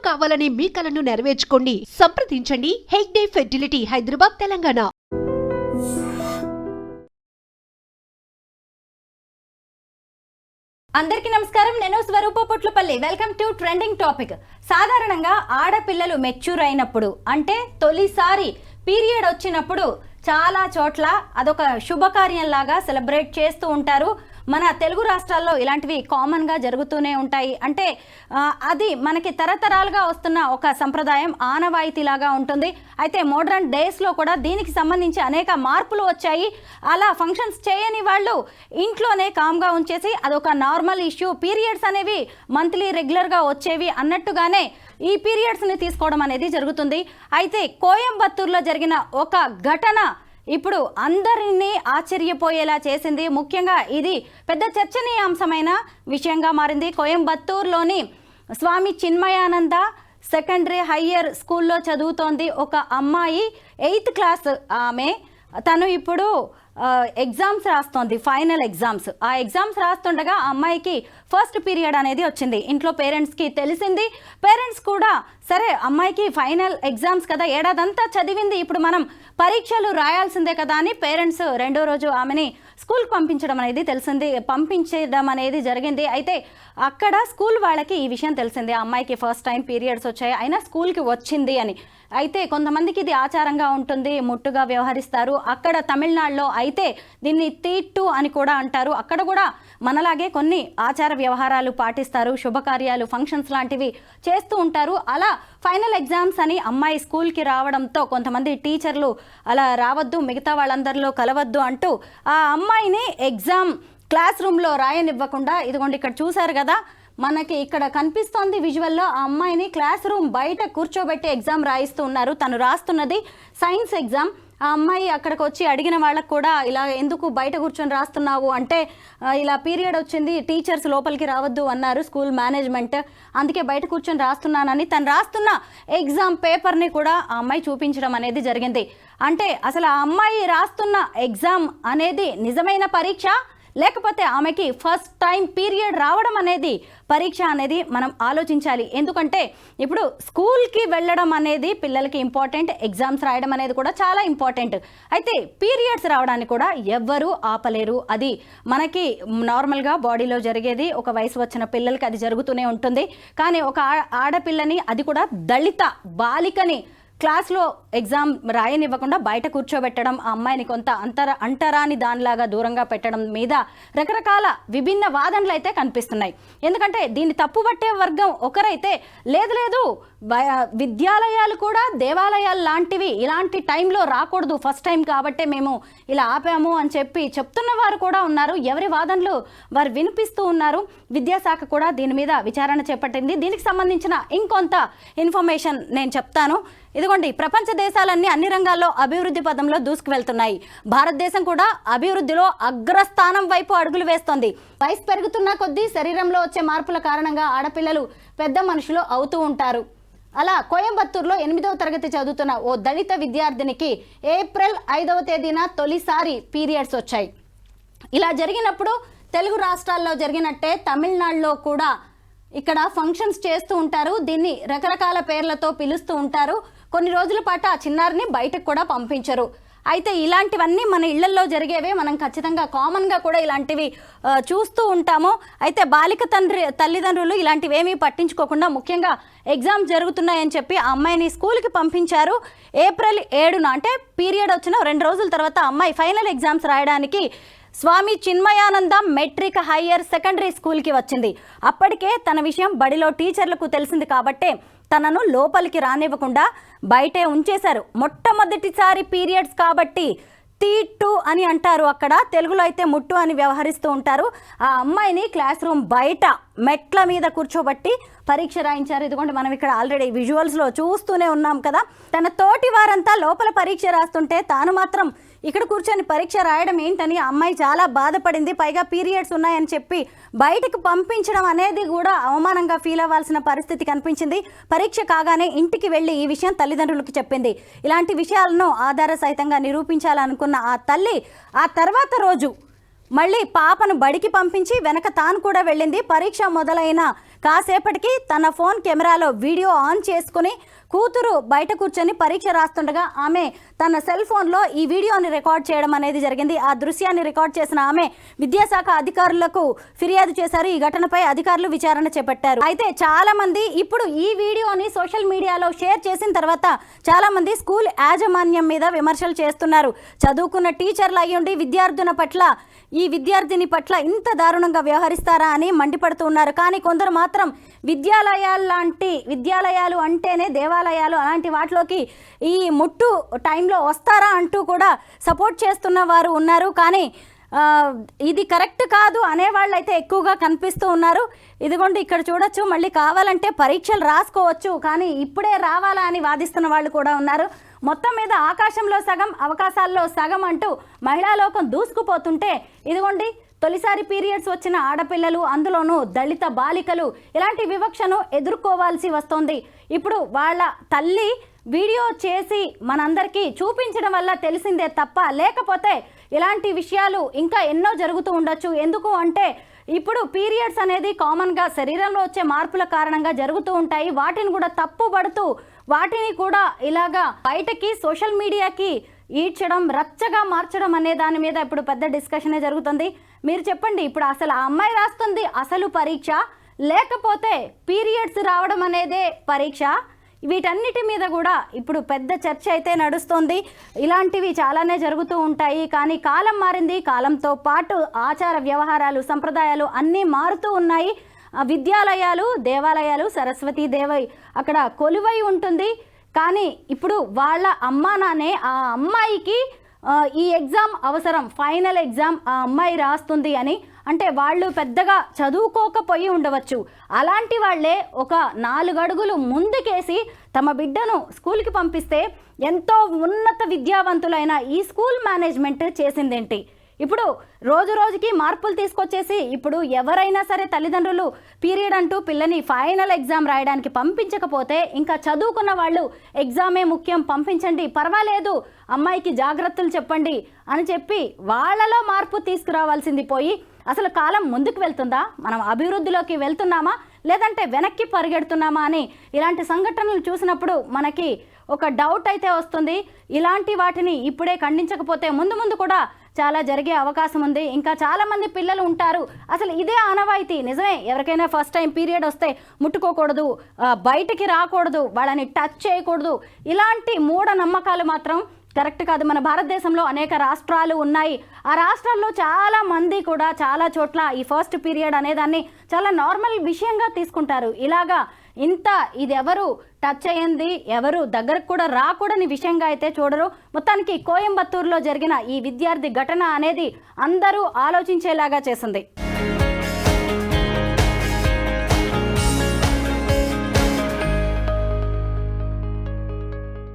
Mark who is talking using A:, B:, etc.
A: కావాలనే మీ కలను నెరవేర్చుకోండి. సంప్రదించండి హెగ్డే ఫెర్టిలిటీ, హైదరాబాద్, తెలంగాణ.
B: అందరికీ నమస్కారం. నేను Swaroopa Potlapalli. Welcome to trending topic. సాధారణంగా ఆడపిల్లలు మెచ్యూర్ అయినప్పుడు, అంటే తొలిసారి పీరియడ్ వచ్చినప్పుడు చాలా చోట్ల అదొక శుభకార్యంలాగా సెలబ్రేట్ చేస్తూ ఉంటారు. మన తెలుగు రాష్ట్రాల్లో ఇలాంటివి కామన్గా జరుగుతూనే ఉంటాయి. అంటే అది మనకి తరతరాలుగా వస్తున్న ఒక సంప్రదాయం, ఆనవాయితీలాగా ఉంటుంది. అయితే మోడర్న్ డేస్లో కూడా దీనికి సంబంధించి అనేక మార్పులు వచ్చాయి. అలా ఫంక్షన్స్ చేయని వాళ్ళు ఇంట్లోనే కామ్గా ఉంచేసి అదొక నార్మల్ ఇష్యూ, పీరియడ్స్ అనేవి మంత్లీ రెగ్యులర్గా వచ్చేవి అన్నట్టుగానే ఈ పీరియడ్స్ని తీసుకోవడం అనేది జరుగుతుంది. అయితే కోయంబత్తూరులో జరిగిన ఒక ఘటన ఇప్పుడు అందరినీ ఆశ్చర్యపోయేలా చేసింది. ముఖ్యంగా ఇది పెద్ద చర్చనీయాంశమైన విషయంగా మారింది. కోయంబత్తూరులోని స్వామి చిన్మయానంద సెకండరీ హయ్యర్ స్కూల్లో చదువుతోంది ఒక అమ్మాయి, 8th క్లాస్ ఆమె. తను ఇప్పుడు ఎగ్జామ్స్ రాస్తోంది, ఫైనల్ ఎగ్జామ్స్. ఆ ఎగ్జామ్స్ రాస్తుండగా ఆ అమ్మాయికి ఫస్ట్ పీరియడ్ అనేది వచ్చింది. ఇంట్లో పేరెంట్స్కి తెలిసింది. పేరెంట్స్ కూడా సరే అమ్మాయికి ఫైనల్ ఎగ్జామ్స్ కదా, ఏడాదంతా చదివింది, ఇప్పుడు మనం పరీక్షలు రాయాల్సిందే కదా అని పేరెంట్స్ రెండో రోజు ఆమెని స్కూల్కి పంపించడం అనేది జరిగింది. అయితే అక్కడ స్కూల్ వాళ్ళకి ఈ విషయం తెలిసింది, ఆ అమ్మాయికి ఫస్ట్ టైం పీరియడ్స్ వచ్చాయి, అయినా స్కూల్కి వచ్చింది అని. అయితే కొంతమందికి ఇది ఆచారంగా ఉంటుంది, ముట్టుగా వ్యవహరిస్తారు. అక్కడ తమిళనాడులో అయితే దీన్ని తీట్టు అని కూడా అంటారు. అక్కడ కూడా మనలాగే కొన్ని ఆచార వ్యవహారాలు పాటిస్తారు, శుభకార్యాలు, ఫంక్షన్స్ లాంటివి చేస్తూ ఉంటారు. అలా ఫైనల్ ఎగ్జామ్స్ అని అమ్మాయి స్కూల్కి రావడంతో కొంతమంది టీచర్లు అలా రావద్దు, మిగతా వాళ్ళందరిలో కలవద్దు అంటూ ఆ అమ్మాయిని ఎగ్జామ్ క్లాస్ రూమ్లో రాయనివ్వకుండా, ఇదిగోండి ఇక్కడ చూశారు కదా మనకి ఇక్కడ కనిపిస్తోంది విజువల్లో, ఆ అమ్మాయిని క్లాస్ రూమ్ బయట కూర్చోబెట్టి ఎగ్జామ్ రాయిస్తూ ఉన్నారు. తను రాస్తున్నది సైన్స్ ఎగ్జామ్. ఆ అమ్మాయి అక్కడికి వచ్చి అడిగిన వాళ్ళకు కూడా ఇలా ఎందుకు బయట కూర్చొని రాస్తున్నావు అంటే, ఇలా పీరియడ్ వచ్చింది, టీచర్స్ లోపలికి రావద్దు అన్నారు స్కూల్ మేనేజ్మెంట్, అందుకే బయట కూర్చొని రాస్తున్నానని తను రాస్తున్న ఎగ్జామ్ పేపర్ని కూడా ఆ అమ్మాయి చూపించడం అనేది జరిగింది. అంటే అసలు ఆ అమ్మాయి రాస్తున్న ఎగ్జామ్ అనేది నిజమైన పరీక్ష, లేకపోతే ఆమెకి ఫస్ట్ టైం పీరియడ్ రావడం అనేది పరీక్ష అనేది మనం ఆలోచించాలి. ఎందుకంటే ఇప్పుడు స్కూల్కి వెళ్ళడం అనేది పిల్లలకి ఇంపార్టెంట్, ఎగ్జామ్స్ రాయడం అనేది కూడా చాలా ఇంపార్టెంట్. అయితే పీరియడ్స్ రావడానికి కూడా ఎవ్వరూ ఆపలేరు. అది మనకి నార్మల్గా బాడీలో జరిగేది, ఒక వయసు వచ్చిన పిల్లలకి అది జరుగుతూనే ఉంటుంది. కానీ ఒక ఆడపిల్లని, అది కూడా దళిత బాలికని క్లాస్లో ఎగ్జామ్ రాయనివ్వకుండా బయట కూర్చోబెట్టడం, ఆ అమ్మాయిని కొంత అంటరాని దానిలాగా దూరంగా పెట్టడం మీద రకరకాల విభిన్న వాదనలు అయితే కనిపిస్తున్నాయి. ఎందుకంటే దీన్ని తప్పుపట్టే వర్గం ఒకరైతే, లేదు విద్యాలయాలు కూడా దేవాలయాలు లాంటివి, ఇలాంటి టైంలో రాకూడదు, ఫస్ట్ టైం కాబట్టే మేము ఇలా ఆపాము అని చెప్తున్న వారు కూడా ఉన్నారు. ఎవరి వాదనలు వారు వినిపిస్తూ ఉన్నారు. విద్యాశాఖ కూడా దీని మీద విచారణ చేపట్టింది. దీనికి సంబంధించిన ఇంకొంత ఇన్ఫర్మేషన్ నేను చెప్తాను. ఇదిగోండి, ప్రపంచ దేశాలన్నీ అన్ని రంగాల్లో అభివృద్ధి పదంలో దూసుకువెళ్తున్నాయి. భారతదేశం కూడా అభివృద్ధిలో అగ్రస్థానం వైపు అడుగులు వేస్తోంది. వయసు పెరుగుతున్న కొద్దీ శరీరంలో వచ్చే మార్పుల కారణంగా ఆడపిల్లలు పెద్ద మనుషులు అవుతూ ఉంటారు. అలా కోయంబత్తూరులో 8వ తరగతి చదువుతున్న ఓ దళిత విద్యార్థినికి ఏప్రిల్ 5వ తేదీన తొలిసారి పీరియడ్స్ వచ్చాయి. ఇలా జరిగినప్పుడు తెలుగు రాష్ట్రాల్లో జరిగినట్టే తమిళనాడులో కూడా ఇక్కడ ఫంక్షన్స్ చేస్తూ ఉంటారు. దీన్ని రకరకాల పేర్లతో పిలుస్తూ ఉంటారు. కొన్ని రోజుల పాటు ఆ చిన్నారిని బయటకు కూడా పంపించరు. అయితే ఇలాంటివన్నీ మన ఇళ్లల్లో జరిగేవే, మనం ఖచ్చితంగా కామన్గా కూడా ఇలాంటివి చూస్తూ ఉంటాము. అయితే బాలిక తల్లిదండ్రులు ఇలాంటివేమీ పట్టించుకోకుండా, ముఖ్యంగా ఎగ్జామ్ జరుగుతున్నాయని చెప్పి ఆ అమ్మాయిని స్కూల్కి పంపించారు. ఏప్రిల్ 7న అంటే పీరియడ్ వచ్చిన 2 రోజుల తర్వాత అమ్మాయి ఫైనల్ ఎగ్జామ్స్ రాయడానికి స్వామి చిన్మయానంద మెట్రిక్ హయ్యర్ సెకండరీ స్కూల్కి వచ్చింది. అప్పటికే తన విషయం బడిలో టీచర్లకు తెలిసింది కాబట్టే తనను లోపలికి రానివ్వకుండా బయటే ఉంచేశారు. మొట్టమొదటిసారి పీరియడ్స్ కాబట్టి తీట్టు అని అంటారు, అక్కడ తెలుగులో అయితే ముట్టు అని వ్యవహరిస్తూ ఉంటారు. ఆ అమ్మాయిని క్లాస్ రూమ్ బయట మెట్ల మీద కూర్చోబట్టి పరీక్ష రాయించారు. ఇదిగోండి మనం ఇక్కడ ఆల్రెడీ విజువల్స్లో చూస్తూనే ఉన్నాం కదా. తన తోటి వారంతా లోపల పరీక్ష రాస్తుంటే తాను మాత్రం ఇక్కడ కూర్చొని పరీక్ష రాయడం ఏంటని ఆ అమ్మాయి చాలా బాధపడింది. పైగా పీరియడ్స్ ఉన్నాయని చెప్పి బయటకు పంపించడం అనేది కూడా అవమానంగా ఫీల్ అవ్వాల్సిన పరిస్థితి కనిపించింది. పరీక్ష కాగానే ఇంటికి వెళ్ళి ఈ విషయం తల్లిదండ్రులకు చెప్పింది. ఇలాంటి విషయాలను ఆధార సహితంగా నిరూపించాలనుకున్న ఆ తల్లి ఆ తర్వాత రోజు మళ్ళీ పాపను బడికి పంపించి వెనక తాను కూడా వెళ్ళింది. పరీక్ష మొదలైన కాసేపటికి తన ఫోన్ కెమెరాలో వీడియో ఆన్ చేసుకుని కూతురు బయట కూర్చొని పరీక్ష రాస్తుండగా ఆమె తన సెల్ ఫోన్లో ఈ వీడియోని రికార్డ్ చేయడం అనేది జరిగింది. ఆ దృశ్యాన్ని రికార్డ్ చేసిన ఆమె విద్యాశాఖ అధికారులకు ఫిర్యాదు చేశారు. ఈ ఘటనపై అధికారులు విచారణ చేపట్టారు. అయితే చాలా మంది ఇప్పుడు ఈ వీడియోని సోషల్ మీడియాలో షేర్ చేసిన తర్వాత చాలా మంది స్కూల్ యాజమాన్యం మీద విమర్శలు చేస్తున్నారు. చదువుకున్న టీచర్లు అయ్యుండి ఈ విద్యార్థిని పట్ల ఇంత దారుణంగా వ్యవహరిస్తారా అని మండిపడుతున్నారు. కానీ కొందరు మాత్రం విద్యాలయాలు అంటేనే దేవాలయాలు, అలాంటి వాటిలోకి ఈ ముట్టు టైంలో వస్తారా అంటూ కూడా సపోర్ట్ చేస్తున్న వారు ఉన్నారు. కానీ ఇది కరెక్ట్ కాదు అనేవాళ్ళు అయితే ఎక్కువగా కనిపిస్తూ ఉన్నారు. ఇదిగోండి ఇక్కడ చూడొచ్చు. మళ్ళీ కావాలంటే పరీక్షలు రాసుకోవచ్చు, కానీ ఇప్పుడే రావాలా అని వాదిస్తున్న వాళ్ళు కూడా ఉన్నారు. మొత్తం మీద ఆకాశంలో సగం అవకాశాల్లో సగం అంటూ మహిళా లోకం దూసుకుపోతుంటే ఇదిగోండి తొలిసారి పీరియడ్స్ వచ్చిన ఆడపిల్లలు, అందులోనూ దళిత బాలికలు ఇలాంటి వివక్షను ఎదుర్కోవాల్సి వస్తోంది. ఇప్పుడు వాళ్ళ తల్లి వీడియో చేసి మనందరికీ చూపించడం వల్ల తెలిసిందే తప్ప, లేకపోతే ఇలాంటి విషయాలు ఇంకా ఎన్నో జరుగుతూ ఉండొచ్చు. ఎందుకు అంటే ఇప్పుడు పీరియడ్స్ అనేది కామన్గా శరీరంలో వచ్చే మార్పుల కారణంగా జరుగుతూ ఉంటాయి. వాటిని కూడా తప్పుపడుతూ వాటిని కూడా ఇలాగా బయటకి సోషల్ మీడియాకి ఈడ్చడం, రచ్చగా మార్చడం అనే దాని మీద ఇప్పుడు పెద్ద డిస్కషనే జరుగుతుంది. మీరు చెప్పండి, ఇప్పుడు అసలు ఆ అమ్మాయి రాస్తుంది అసలు పరీక్ష, లేకపోతే పీరియడ్స్ రావడం అనేదే పరీక్ష? వీటన్నిటి మీద కూడా ఇప్పుడు పెద్ద చర్చ అయితే నడుస్తోంది. ఇలాంటివి చాలానే జరుగుతూ ఉంటాయి. కానీ కాలం మారింది, కాలంతో పాటు ఆచార వ్యవహారాలు, సంప్రదాయాలు అన్నీ మారుతూ ఉన్నాయి. విద్యాలయాలు, దేవాలయాలు, సరస్వతీ దేవి అక్కడ కొలువై ఉంటుంది. కానీ ఇప్పుడు వాళ్ళ అమ్మా నాన్నే ఆ అమ్మాయికి ఈ ఎగ్జామ్ అవసరం, ఫైనల్ ఎగ్జామ్ ఆ అమ్మాయి రాస్తుంది అని అంటే వాళ్ళు పెద్దగా చదువుకోకపోయి ఉండవచ్చు. అలాంటి వాళ్ళే ఒక 4 అడుగులు ముందుకేసి తమ బిడ్డను స్కూల్కి పంపిస్తే ఎంతో ఉన్నత విద్యావంతులైన ఈ స్కూల్ మేనేజ్మెంట్ చేసిందేంటి? ఇప్పుడు రోజు రోజుకి మార్పులు తీసుకొచ్చేసి ఇప్పుడు ఎవరైనా సరే తల్లిదండ్రులు పీరియడ్ అంటూ పిల్లని ఫైనల్ ఎగ్జామ్ రాయడానికి పంపించకపోతే ఇంకా చదువుకున్న వాళ్ళు ఎగ్జామే ముఖ్యం, పంపించండి, పర్వాలేదు, అమ్మాయికి జాగ్రత్తలు చెప్పండి అని చెప్పి వాళ్ళలో మార్పు తీసుకురావాల్సింది పోయి అసలు కాలం ముందుకు వెళ్తుందా, మనం అభివృద్ధిలోకి వెళ్తున్నామా లేదంటే వెనక్కి పరిగెడుతున్నామా అని ఇలాంటి సంఘటనలు చూసినప్పుడు మనకి ఒక డౌట్ అయితే వస్తుంది. ఇలాంటి వాటిని ఇప్పుడే ఖండించకపోతే ముందు ముందు కూడా చాలా జరిగే అవకాశం ఉంది. ఇంకా చాలామంది పిల్లలు ఉంటారు, అసలు ఇదే ఆనవాయితీ. నిజమే, ఎవరికైనా ఫస్ట్ టైం పీరియడ్ వస్తే ముట్టుకోకూడదు, బయటికి రాకూడదు, వాళ్ళని టచ్ చేయకూడదు, ఇలాంటి మూఢనమ్మకాలు మాత్రం కరెక్ట్ కాదు. మన భారతదేశంలో అనేక రాష్ట్రాలు ఉన్నాయి. ఆ రాష్ట్రాల్లో చాలా మంది కూడా చాలా చోట్ల ఈ ఫస్ట్ పీరియడ్ అనేదాన్ని చాలా నార్మల్ విషయంగా తీసుకుంటారు. ఇలాగా ఇది ఎవరు టచ్ అయ్యింది, ఎవరు దగ్గరకు కూడా రాకూడని విషయంగా అయితే చూడరు. మొత్తానికి కోయంబత్తూరులో జరిగిన ఈ విద్యార్థి ఘటన అనేది అందరూ ఆలోచించేలాగా చేసింది.